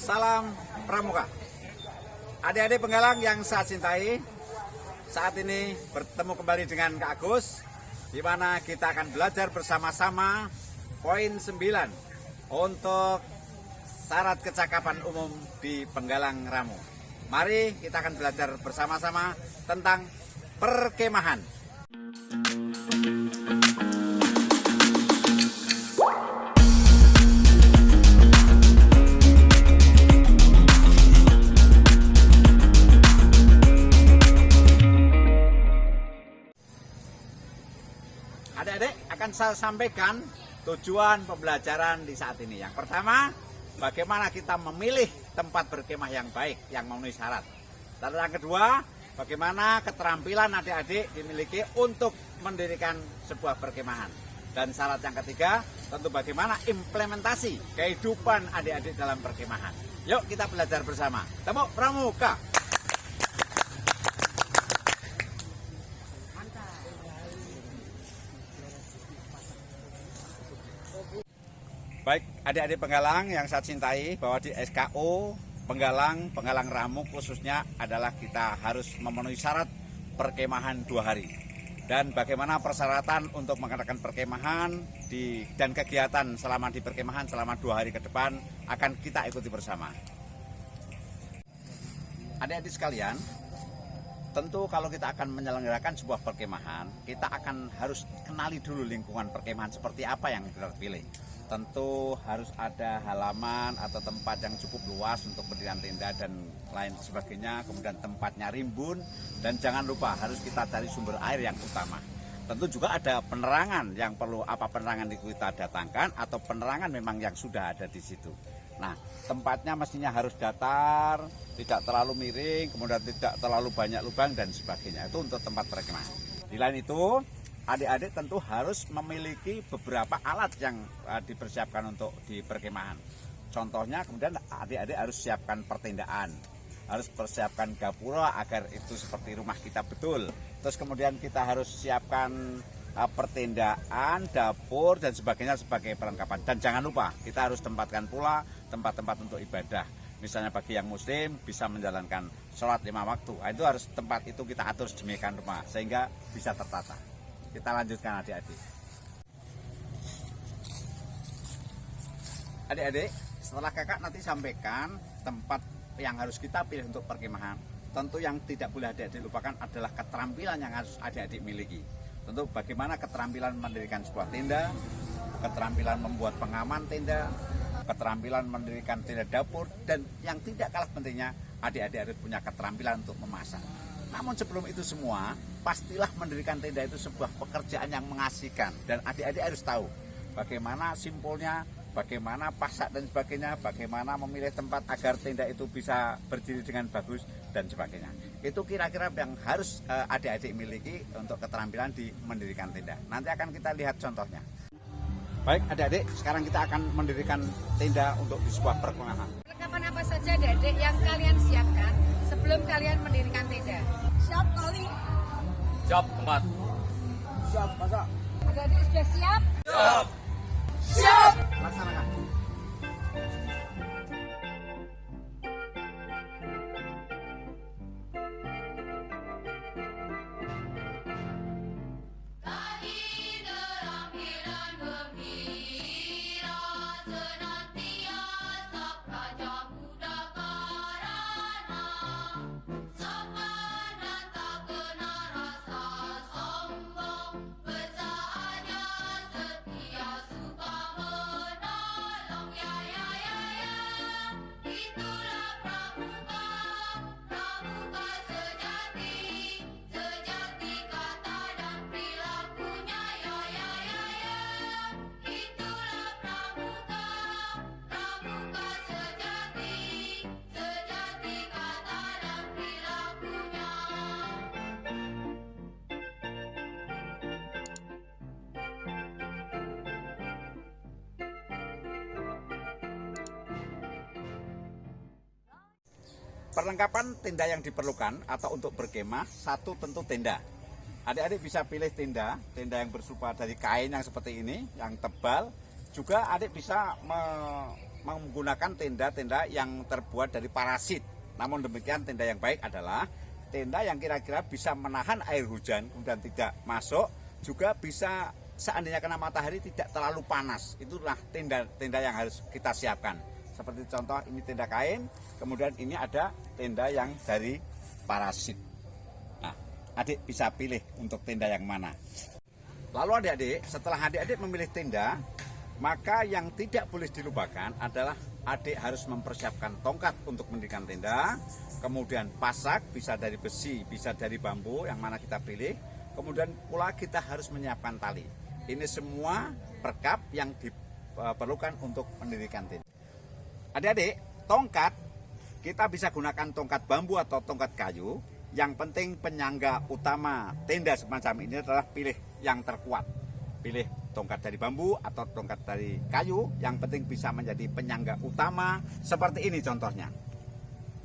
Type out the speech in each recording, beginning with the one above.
Salam Pramuka. Adik-adik penggalang yang saya cintai, saat ini bertemu kembali dengan Kak Agus, di mana kita akan belajar bersama-sama poin 9 untuk syarat kecakapan umum di penggalang ramu. Mari kita akan belajar bersama-sama tentang perkemahan. Adik-adik akan saya sampaikan tujuan pembelajaran di saat ini. Yang pertama, bagaimana kita memilih tempat berkemah yang baik, yang memenuhi syarat. Dan yang kedua, bagaimana keterampilan adik-adik dimiliki untuk mendirikan sebuah perkemahan. Dan syarat yang ketiga, tentu bagaimana implementasi kehidupan adik-adik dalam perkemahan. Yuk kita belajar bersama. Temu Pramuka. Baik, adik-adik penggalang yang saya cintai, bahwa di SKO penggalang ramu khususnya adalah kita harus memenuhi syarat perkemahan 2 hari. Dan bagaimana persyaratan untuk mengadakan perkemahan dan kegiatan selama di perkemahan selama 2 hari ke depan akan kita ikuti bersama. Adik-adik sekalian, tentu kalau kita akan menyelenggarakan sebuah perkemahan, kita akan harus kenali dulu lingkungan perkemahan seperti apa yang kita pilih. Tentu harus ada halaman atau tempat yang cukup luas untuk berdirian tenda dan lain sebagainya. Kemudian tempatnya rimbun, dan jangan lupa harus kita cari sumber air yang utama. Tentu juga ada penerangan yang perlu, apa penerangan itu kita datangkan atau penerangan memang yang sudah ada di situ. Nah, tempatnya mestinya harus datar, tidak terlalu miring, kemudian tidak terlalu banyak lubang dan sebagainya. Itu untuk tempat perkemahan. Di lain itu, adik-adik tentu harus memiliki beberapa alat yang dipersiapkan untuk di perkemahan. Contohnya, kemudian adik-adik harus siapkan pertendaan, harus persiapkan gapura agar itu seperti rumah kita betul. Terus kemudian kita harus siapkan pertendaan, dapur dan sebagainya sebagai perlengkapan. Dan jangan lupa kita harus tempatkan pula tempat-tempat untuk ibadah. Misalnya bagi yang muslim bisa menjalankan sholat 5 waktu. Nah, itu harus tempat itu kita atur sedemikian rupa sehingga bisa tertata. Kita lanjutkan adik-adik. Adik-adik, setelah kakak nanti sampaikan tempat yang harus kita pilih untuk perkemahan, tentu yang tidak boleh adik-adik lupakan adalah keterampilan yang harus adik-adik miliki. Tentu bagaimana keterampilan mendirikan sebuah tenda, keterampilan membuat pengaman tenda, keterampilan mendirikan tenda dapur, dan yang tidak kalah pentingnya, adik-adik harus punya keterampilan untuk memasak. Namun sebelum itu semua, pastilah mendirikan tenda itu sebuah pekerjaan yang mengasihkan. Dan adik-adik harus tahu bagaimana simpulnya, bagaimana pasak dan sebagainya, bagaimana memilih tempat agar tenda itu bisa berdiri dengan bagus dan sebagainya. Itu kira-kira yang harus adik-adik miliki untuk keterampilan di mendirikan tenda. Nanti akan kita lihat contohnya. Baik adik-adik, sekarang kita akan mendirikan tenda untuk di sebuah perkemahan. Perlengkapan apa saja adik-adik yang kalian siapkan sebelum kalian mendirikan tenda? Siap kali. Siap tempat. Siap masak. Adik-adik sudah siap? Siap. Siap. Laksanakan. Perlengkapan tenda yang diperlukan atau untuk berkemah, satu tentu tenda. Adik-adik bisa pilih tenda yang berupa dari kain yang seperti ini, yang tebal. Juga adik bisa menggunakan tenda-tenda yang terbuat dari parasit. Namun demikian tenda yang baik adalah tenda yang kira-kira bisa menahan air hujan kemudian tidak masuk, juga bisa seandainya kena matahari tidak terlalu panas. Itulah tenda-tenda yang harus kita siapkan. Seperti contoh ini tenda kain, kemudian ini ada tenda yang dari parasit. Nah, adik bisa pilih untuk tenda yang mana. Lalu adik-adik, setelah adik-adik memilih tenda, maka yang tidak boleh dilupakan adalah adik harus mempersiapkan tongkat untuk mendirikan tenda, kemudian pasak bisa dari besi, bisa dari bambu yang mana kita pilih, kemudian pula kita harus menyiapkan tali. Ini semua perkap yang diperlukan untuk mendirikan tenda. Adik-adik, tongkat kita bisa gunakan tongkat bambu atau tongkat kayu. Yang penting penyangga utama tenda semacam ini adalah pilih yang terkuat. Pilih tongkat dari bambu atau tongkat dari kayu, yang penting bisa menjadi penyangga utama seperti ini contohnya.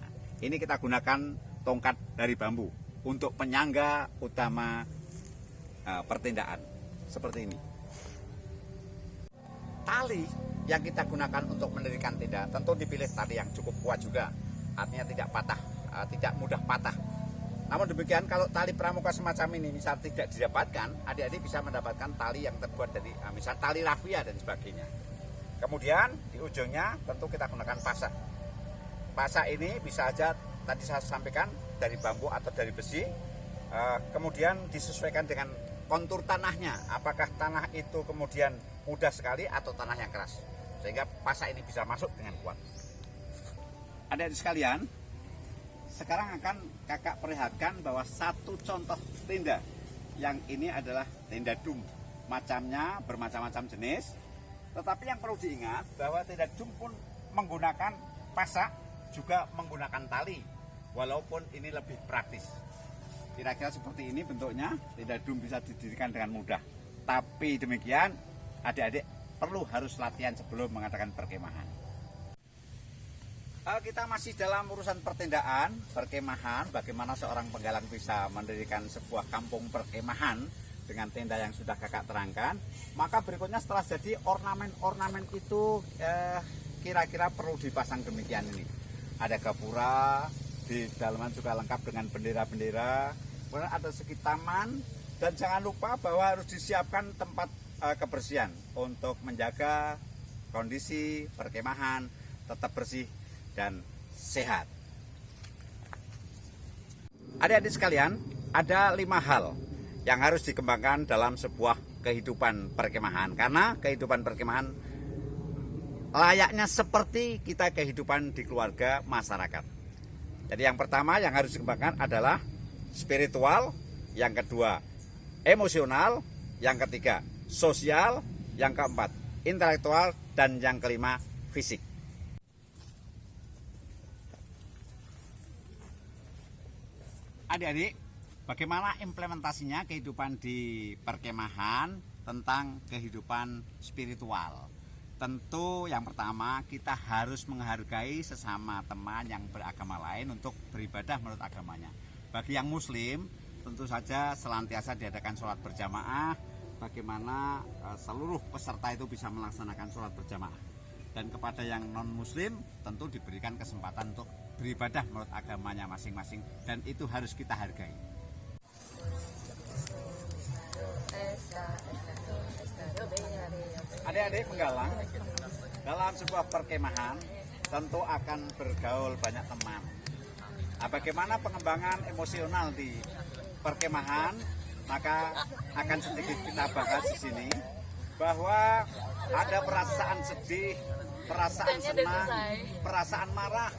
Nah, ini kita gunakan tongkat dari bambu untuk penyangga utama pertendaan seperti ini. Tali yang kita gunakan untuk mendirikan tenda tentu dipilih tali yang cukup kuat juga, artinya tidak patah, tidak mudah patah. Namun demikian kalau tali pramuka semacam ini misal tidak didapatkan, adik-adik bisa mendapatkan tali yang terbuat dari misal tali rafia dan sebagainya. Kemudian di ujungnya tentu kita gunakan pasak. Pasak ini bisa aja tadi saya sampaikan dari bambu atau dari besi. Kemudian disesuaikan dengan kontur tanahnya. Apakah tanah itu kemudian mudah sekali atau tanah yang keras. Sehingga pasak ini bisa masuk dengan kuat. Adik-adik sekalian, sekarang akan kakak perlihatkan bahwa satu contoh tenda. Yang ini adalah tenda dum. Macamnya bermacam-macam jenis. Tetapi yang perlu diingat bahwa tenda dum pun menggunakan pasak, juga menggunakan tali. Walaupun ini lebih praktis. Kira-kira seperti ini bentuknya, tenda dum bisa didirikan dengan mudah. Tapi demikian, adik-adik perlu harus latihan sebelum mengadakan perkemahan. Kita masih dalam urusan pertendaan, perkemahan, bagaimana seorang penggalang bisa mendirikan sebuah kampung perkemahan dengan tenda yang sudah kakak terangkan. Maka berikutnya setelah jadi ornamen-ornamen itu kira-kira perlu dipasang demikian ini. Ada gapura, di dalaman juga lengkap dengan bendera-bendera, kemudian ada segi taman, dan jangan lupa bahwa harus disiapkan tempat kebersihan untuk menjaga kondisi perkemahan tetap bersih dan sehat. Adik-adik sekalian, ada 5 hal yang harus dikembangkan dalam sebuah kehidupan perkemahan. Karena kehidupan perkemahan layaknya seperti kita kehidupan di keluarga masyarakat. Jadi yang pertama yang harus dikembangkan adalah spiritual, yang kedua emosional, yang ketiga sosial, yang keempat intelektual, dan yang kelima fisik. Adik-adik, bagaimana implementasinya kehidupan di perkemahan tentang kehidupan spiritual? Tentu yang pertama kita harus menghargai sesama teman yang beragama lain untuk beribadah menurut agamanya. Bagi yang muslim tentu saja selantiasa diadakan sholat berjamaah, bagaimana seluruh peserta itu bisa melaksanakan sholat berjamaah. Dan kepada yang non muslim tentu diberikan kesempatan untuk beribadah menurut agamanya masing-masing, dan itu harus kita hargai. Adik-adik penggalang dalam sebuah perkemahan tentu akan bergaul banyak teman. Nah, bagaimana pengembangan emosional di perkemahan, maka akan sedikit kita bahas di sini, bahwa ada perasaan sedih, perasaan senang, perasaan marah,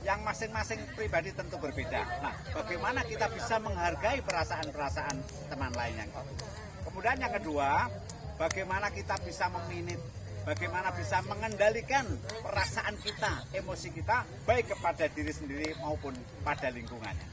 yang masing-masing pribadi tentu berbeda. Nah, bagaimana kita bisa menghargai perasaan-perasaan teman lain yang itu. Kemudian yang kedua, bagaimana kita bisa meminit, bagaimana bisa mengendalikan perasaan kita, emosi kita, baik kepada diri sendiri maupun pada lingkungannya.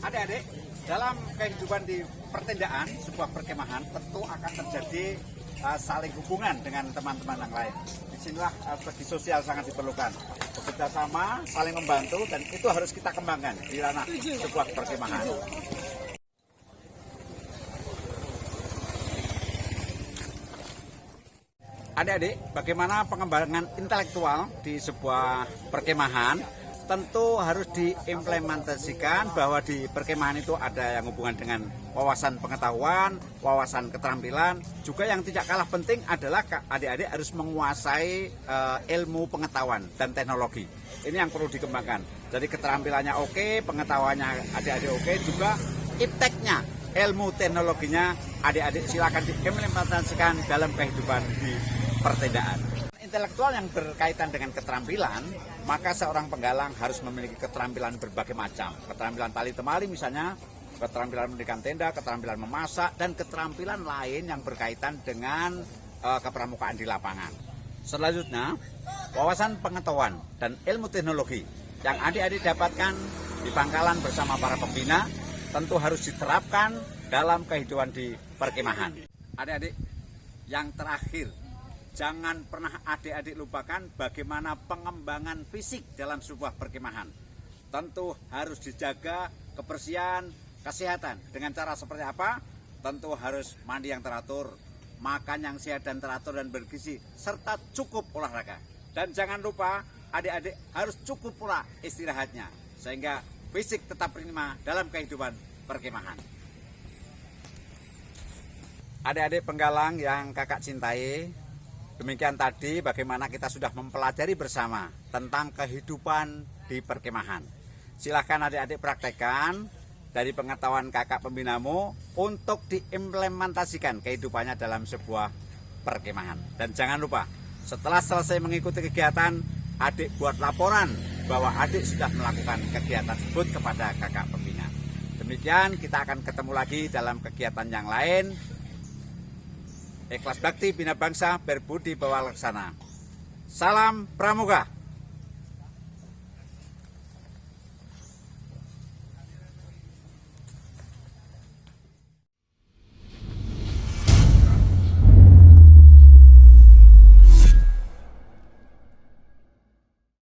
Adik-adik, dalam kehidupan di pertendaan, sebuah perkemahan tentu akan terjadi saling hubungan dengan teman-teman yang lain. Disinilah segi sosial sangat diperlukan. Bekerja sama, saling membantu, dan itu harus kita kembangkan di ranah sebuah perkemahan. Adik-adik, bagaimana pengembangan intelektual di sebuah perkemahan? Tentu harus diimplementasikan bahwa di perkemahan itu ada yang hubungan dengan wawasan pengetahuan, wawasan keterampilan. Juga yang tidak kalah penting adalah adik-adik harus menguasai ilmu pengetahuan dan teknologi. Ini yang perlu dikembangkan. Jadi keterampilannya oke, pengetahuannya adik-adik oke, juga ipteknya, ilmu teknologinya adik-adik silakan diimplementasikan dalam kehidupan di pertendaan. Intelektual yang berkaitan dengan keterampilan, maka seorang penggalang harus memiliki keterampilan berbagai macam. Keterampilan tali temali misalnya, keterampilan mendirikan tenda, keterampilan memasak, dan keterampilan lain yang berkaitan dengan kepramukaan di lapangan. Selanjutnya, wawasan pengetahuan dan ilmu teknologi yang adik-adik dapatkan di pangkalan bersama para pembina tentu harus diterapkan dalam kehidupan di perkemahan. Adik-adik, yang terakhir, jangan pernah adik-adik lupakan bagaimana pengembangan fisik dalam sebuah perkemahan. Tentu harus dijaga kebersihan, kesehatan. Dengan cara seperti apa? Tentu harus mandi yang teratur, makan yang sehat dan teratur dan bergizi, serta cukup olahraga. Dan jangan lupa adik-adik harus cukup pula istirahatnya, sehingga fisik tetap prima dalam kehidupan perkemahan. Adik-adik penggalang yang kakak cintai, demikian tadi bagaimana kita sudah mempelajari bersama tentang kehidupan di perkemahan. Silahkan adik-adik praktekkan dari pengetahuan kakak pembinamu untuk diimplementasikan kehidupannya dalam sebuah perkemahan. Dan jangan lupa, setelah selesai mengikuti kegiatan, adik buat laporan bahwa adik sudah melakukan kegiatan tersebut kepada kakak pembina. Demikian, kita akan ketemu lagi dalam kegiatan yang lain. Ikhlas Bakti Bina Bangsa, berbudi bawa laksana. Salam Pramuka.